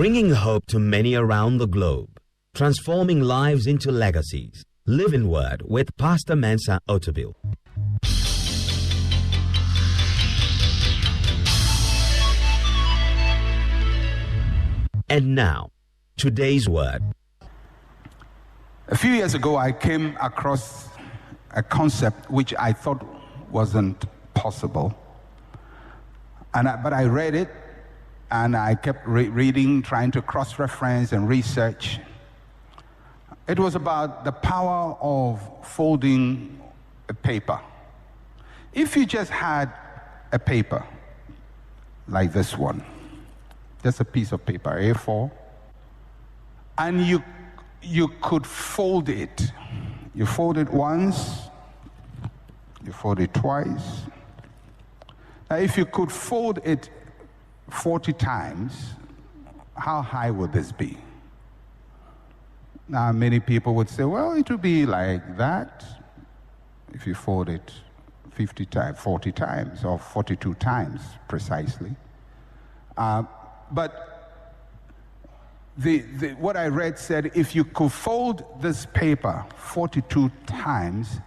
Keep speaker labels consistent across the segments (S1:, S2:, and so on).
S1: bringing hope to many around the globe, transforming lives into legacies. Living Word with Pastor Mensa Otabil. And now, today's word.
S2: A few years ago, I came across a concept which I thought wasn't possible. But I read it, and I kept reading, trying to cross-reference and research. It was about the power of folding a paper. If you just had a paper like this one, just a piece of paper, A4, and you could fold it. You fold it once, you fold it twice. Now, if you could fold it 40 times, how high would this be? Now, many people would say, well, it would be like that if you fold it 50 times, 40 times, or 42 times precisely. But what I read said if you could fold this paper 42 times,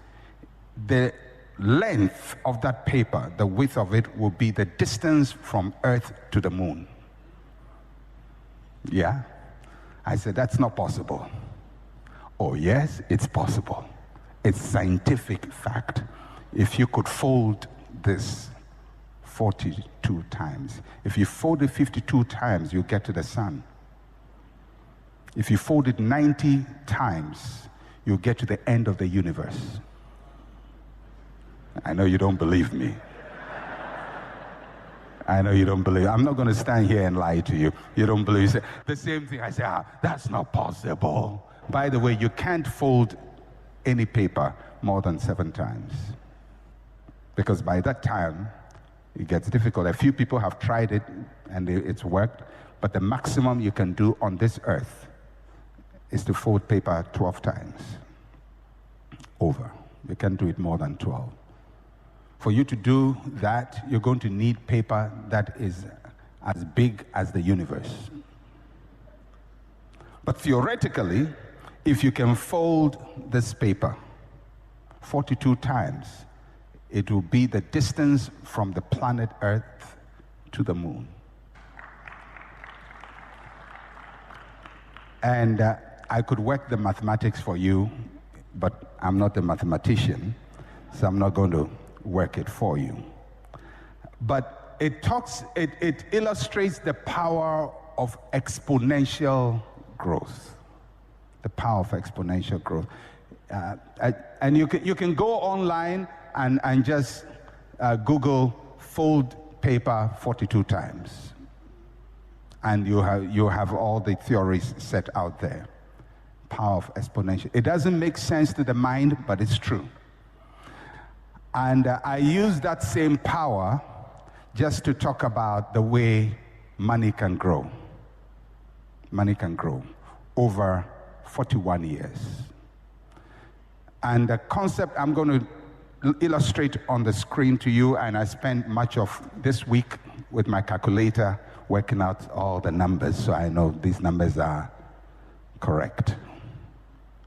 S2: the length of that paper, the width of it, will be the distance from Earth to the moon. Yeah? I said, that's not possible. Oh, yes, it's possible. It's scientific fact. If you could fold this 42 times, if you fold it 52 times, you get to the sun. If you fold it 90 times, you get to the end of the universe. I know you don't believe me. I know you don't believe. I'm not going to stand here and lie to you. You don't believe. You say, the same thing. I say, that's not possible. By the way, you can't fold any paper more than 7 times. Because by that time, it gets difficult. A few people have tried it, and it's worked. But the maximum you can do on this earth is to fold paper 12 times over. You can't do it more than 12. For you to do that, you're going to need paper that is as big as the universe. But theoretically, if you can fold this paper 42 times, it will be the distance from the planet Earth to the moon. And I could work the mathematics for you, but I'm not a mathematician, so I'm not going to work it for you. But it illustrates the power of exponential growth. The power of exponential growth. And you can go online and just Google fold paper 42 times. And you have all the theories set out there. Power of exponential. It doesn't make sense to the mind, but it's true. And I use that same power just to talk about the way money can grow. Money can grow over 41 years. And the concept I'm going to illustrate on the screen to you, and I spent much of this week with my calculator working out all the numbers, so I know these numbers are correct.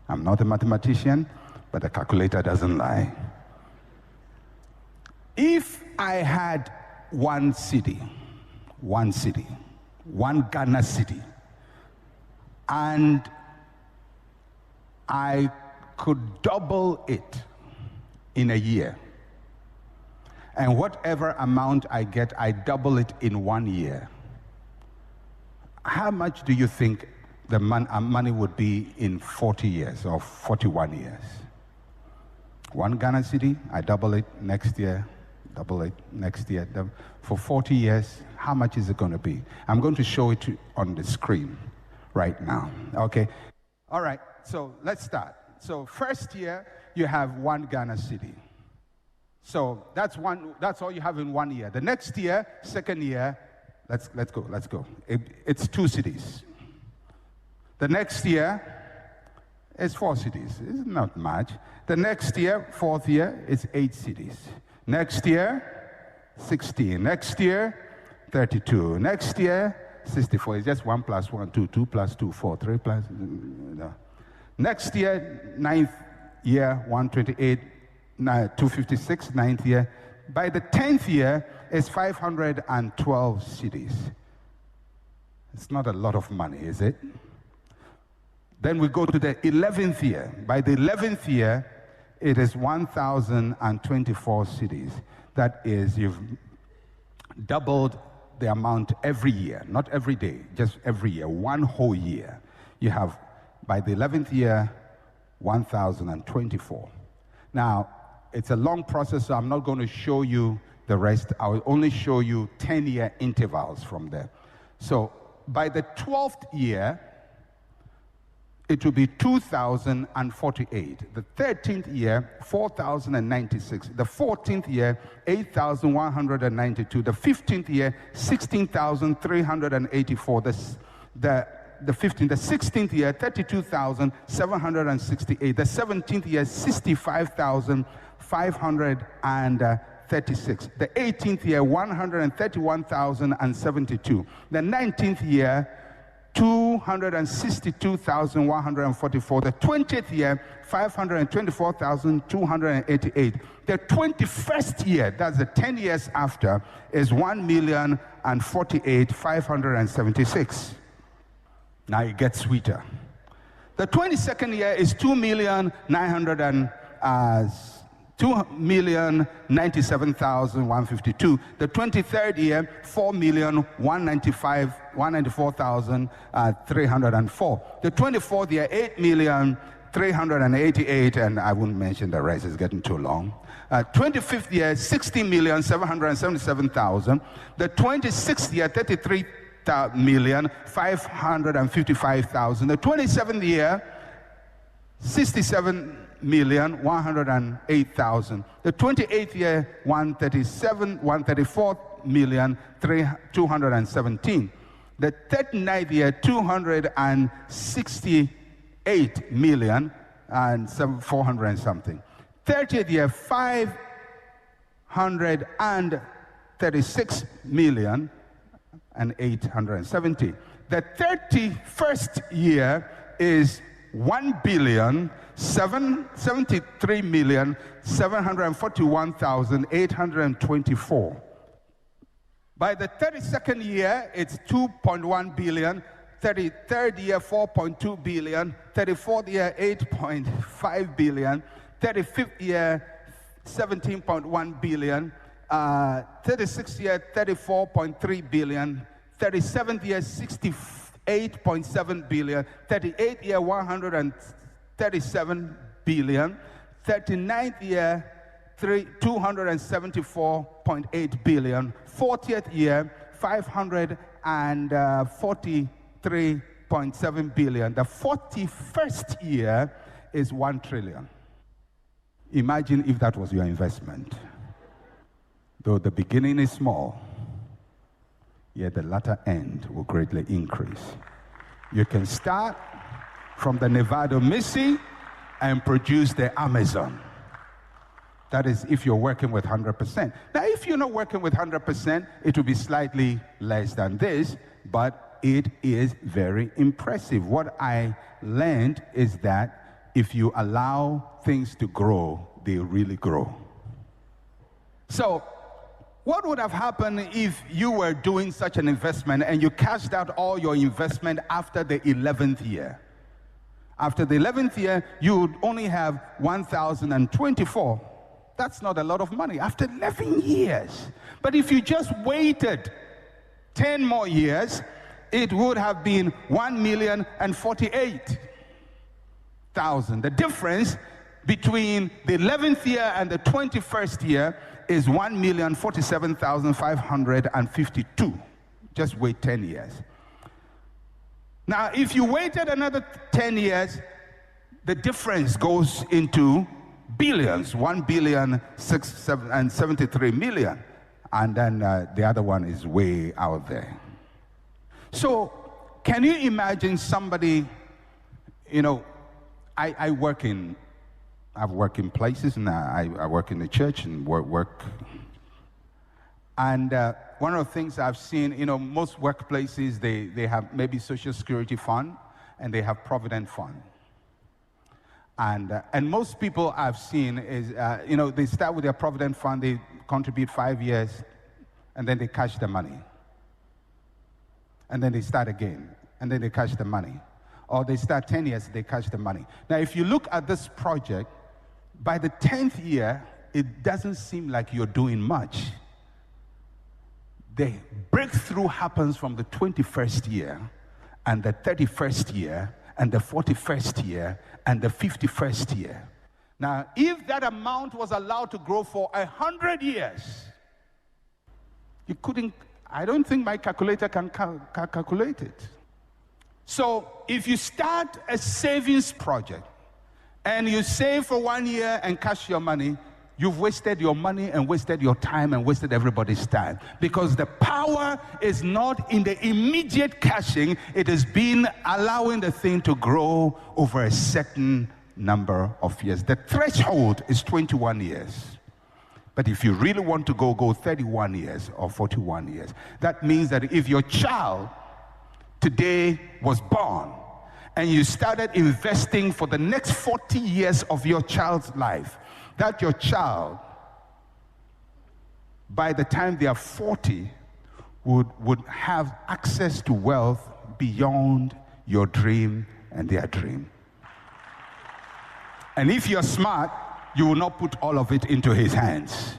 S2: I'm not a mathematician, but the calculator doesn't lie. If I had one Ghana city, and I could double it in a year, and whatever amount I get, I double it in 1 year, how much do you think the money would be in 40 years or 41 years? One Ghana city, I double it next year, double it next year. For 40 years, how much is it going to be? I'm going to show it on the screen right now. Okay? All right, so let's start. So first year, you have one Ghana city. So that's all you have in 1 year. The next year, second year, let's go. It's 2 cities. The next year is 4 cities. It's not much. The next year, fourth year, is 8 cities. Next year, 16. Next year, 32. Next year, 64. It's just 1 plus 1, 2, 2 plus 2, 4, 3 plus... No. Next year, 9th year, 128, 256, 9th year. By the 10th year, it's 512 cities. It's not a lot of money, is it? Then we go to the 11th year. By the 11th year, it is 1,024 cities. That is, you've doubled the amount every year, not every day, just every year, one whole year. You have, by the 11th year, 1,024. Now, it's a long process, so I'm not going to show you the rest. I will only show you 10-year intervals from there. So, by the 12th year, it will be 2,048. The 13th year, 4,096. The 14th year, 8,192. The 15th year, 16,384. The 16th year, 32,768. The 17th year, 65,536. The 18th year, 131,072. The 19th year, 262,144. The 20th year, 524,288. The 21st year, that's the 10 years after, is 1,048,576. Now it gets sweeter. The 22nd year is 2,097,152. The 23rd year, 4,194,304. The 24th year, 8,388,000, and I won't mention the rest, it's getting too long. 25th year, 60,777,000. The 26th year, 33,555,000. The 27th year, 67,108,000. The 28th year, 134,217. The 39th year, 268 million and 400 and something. 30th year, 536 million and 870. The 31st year is 1,773,741,824. By the 32nd year, it's 2.1 billion. 33rd year, 4.2 billion. 34th year, 8.5 billion. 35th year, 17.1 billion. 36th year, 34.3 billion. 37th year, 68.7 billion. 38th year, 137 billion. 39th year, 274.8 billion. 40th year, 543.7 billion. The 41st year is 1 trillion. Imagine if that was your investment. Though the beginning is small, yet the latter end will greatly increase. You can start from the Nevada Missy and produce the Amazon. That is if you're working with 100%. Now, if you're not working with 100%, it will be slightly less than this, but it is very impressive. What I learned is that if you allow things to grow, they really grow. So, what would have happened if you were doing such an investment and you cashed out all your investment after the 11th year? After the 11th year, you would only have 1,024. That's not a lot of money after 11 years. But if you just waited 10 more years, it would have been 1,048,000. The difference between the 11th year and the 21st year is 1,047,552. Just wait 10 years. Now, if you waited another 10 years, the difference goes into billions, 1,673,000,000. And then the other one is way out there. So, can you imagine somebody, I've worked in places, and I work in the church and work. And one of the things I've seen, most workplaces, they have maybe Social Security fund and they have Provident fund. And most people I've seen is, they start with their Provident fund, they contribute 5 years, and then they cash the money. And then they start again, and then they cash the money. Or they start 10 years, they cash the money. Now, if you look at this project, by the 10th year, it doesn't seem like you're doing much. The breakthrough happens from the 21st year, and the 31st year, and the 41st year, and the 51st year. Now, if that amount was allowed to grow for 100 years, you couldn't, I don't think my calculator can calculate it. So, if you start a savings project, and you save for 1 year and cash your money, you've wasted your money and wasted your time and wasted everybody's time. Because the power is not in the immediate cashing, it has been allowing the thing to grow over a certain number of years. The threshold is 21 years. But if you really want to go 31 years or 41 years. That means that if your child today was born and you started investing for the next 40 years of your child's life, that your child, by the time they are 40, would have access to wealth beyond your dream and their dream. And if you're smart, you will not put all of it into his hands.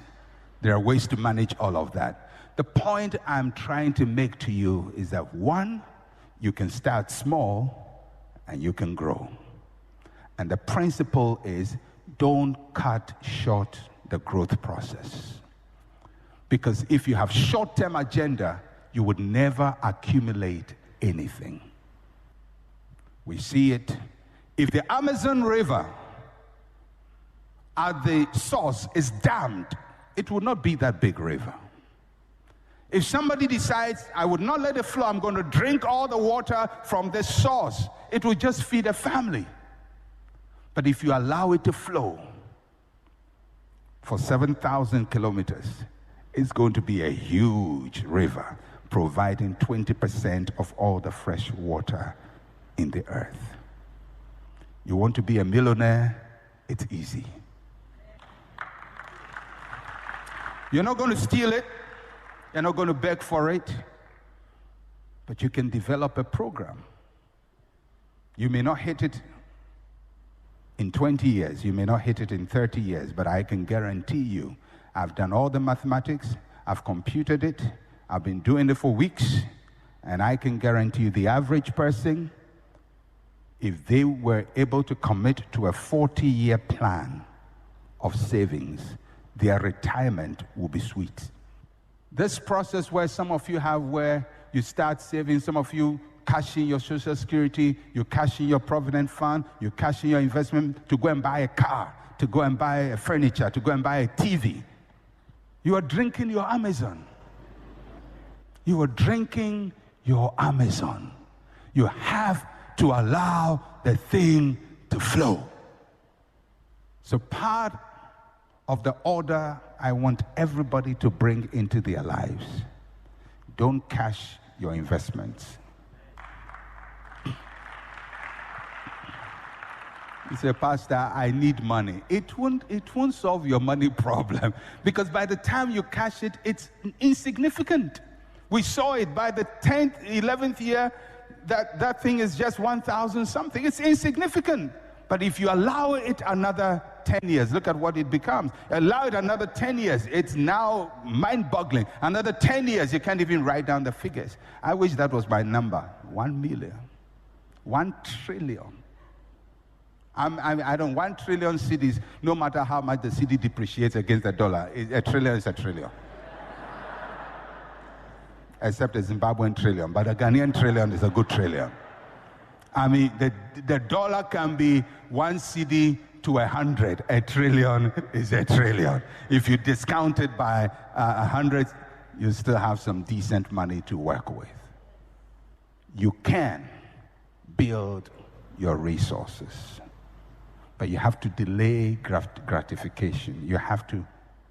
S2: There are ways to manage all of that. The point I'm trying to make to you is that, one, you can start small and you can grow. And the principle is, don't cut short the growth process. Because if you have short-term agenda, you would never accumulate anything. We see it. If the Amazon River at the source is dammed, it would not be that big river. If somebody decides, I would not let it flow, I'm going to drink all the water from this source, it will just feed a family. But if you allow it to flow for 7,000 kilometers, it's going to be a huge river, providing 20% of all the fresh water in the earth. You want to be a millionaire? It's easy. You're not going to steal it. You're not going to beg for it. But you can develop a program. You may not hit it in 20 years. You may not hit it in 30 years. But I can guarantee you, I've done all the mathematics. I've computed it. I've been doing it for weeks. And I can guarantee you the average person, if they were able to commit to a 40-year plan of savings, their retirement will be sweet. This process where some of you have, where you start saving, some of you cash in your Social Security, you cash in your Provident Fund, you cash in your investment to go and buy a car, to go and buy a furniture, to go and buy a TV. You are drinking your Amazon. You are drinking your Amazon. You have to allow the thing to flow. So part of the order I want everybody to bring into their lives: don't cash your investments. You say, Pastor, I need money. It won't solve your money problem, because by the time you cash it, it's insignificant. We saw it by the 10th, 11th year, that thing is just 1,000 something. It's insignificant. But if you allow it another 10 years, look at what it becomes. Allow it another 10 years, it's now mind-boggling. Another 10 years, you can't even write down the figures. I wish that was my number. 1 million. 1 trillion. I don't 1 trillion cedis, no matter how much the cedi depreciates against the dollar. A trillion is a trillion. Except a Zimbabwean trillion, but a Ghanaian trillion is a good trillion. I mean, the dollar can be 1 cedi to 100. A trillion is a trillion. If you discount it by 100, you still have some decent money to work with. You can build your resources, but you have to delay gratification. You have to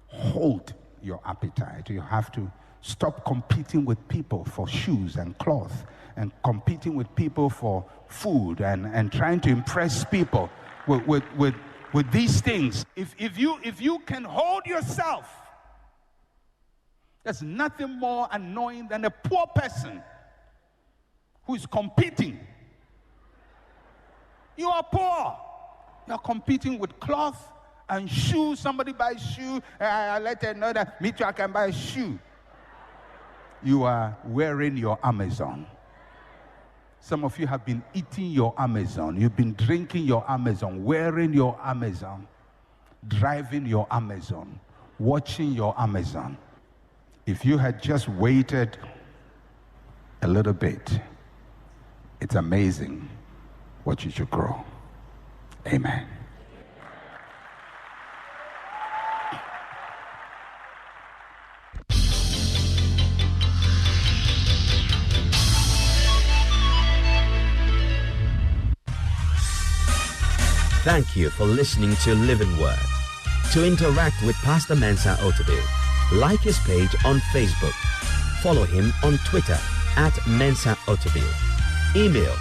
S2: hold your appetite. You have to stop competing with people for shoes and cloth, and competing with people for food, and trying to impress people with these things. If you can hold yourself, there's nothing more annoying than a poor person who is competing. You are poor. You are competing with cloth and shoes. Somebody buys shoe. I let her know that me too, I can buy a shoe. You are wearing your Amazon. Some of you have been eating your Amazon. You've been drinking your Amazon, wearing your Amazon, driving your Amazon, watching your Amazon. If you had just waited a little bit, it's amazing what you should grow. Amen.
S1: Thank you for listening to Living Word. To interact with Pastor Mensa Otabil, like his page on Facebook. Follow him on Twitter @Mensa Otabil. Email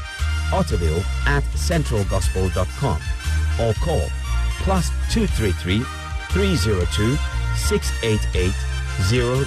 S1: otabil@centralgospel.com or call +233 302 688 000.